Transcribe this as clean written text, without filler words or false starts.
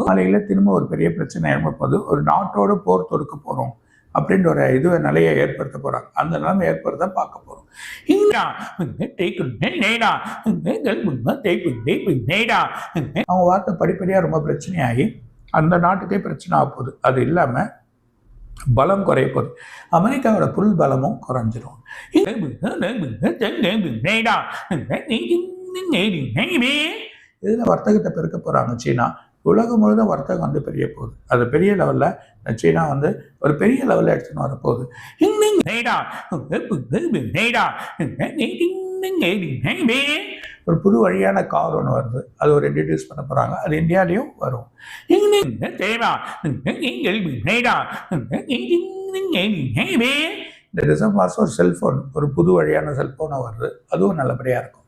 நாளையில திரும்ப ஒரு பெரிய பிரச்சனை எழுப்போது, ஒரு நாட்டோட போர் தொடுக்க போறோம் அப்படின்ற ஒரு நிலையை ஏற்படுத்த போறாங்க. அந்த நிலைமை ஏற்படுத்த பார்க்க போறோம். அவங்க வார்த்தை படிப்படியா ரொம்ப பிரச்சனையாகி அந்த நாட்டுக்கே பிரச்சனை ஆக போகுது. அது இல்லாம பலம் குறைய போகுது. அமெரிக்காவோட புல் பலமும் குறைஞ்சிரும். இதுல வர்த்தகத்தை பெருக்க போறாங்க சீனா. உலகம் முழுதும் வர்த்தகம் வந்து பெரிய போகுது. அது பெரிய லெவல்ல சீனா வந்து ஒரு பெரிய லெவல்ல எடுத்துன்னு வர போகுது. ஒரு புது வழியான கார் ஒன்று வருது. அது ஒரு இன்ட்ரடியூஸ் பண்ண போறாங்க. அது இந்தியாலையும் வரும். இந்த டிசம்பர் மாதம் ஒரு செல்போன், ஒரு புது வழியான செல்போனை வருது. அதுவும் நல்லபடியா இருக்கும்.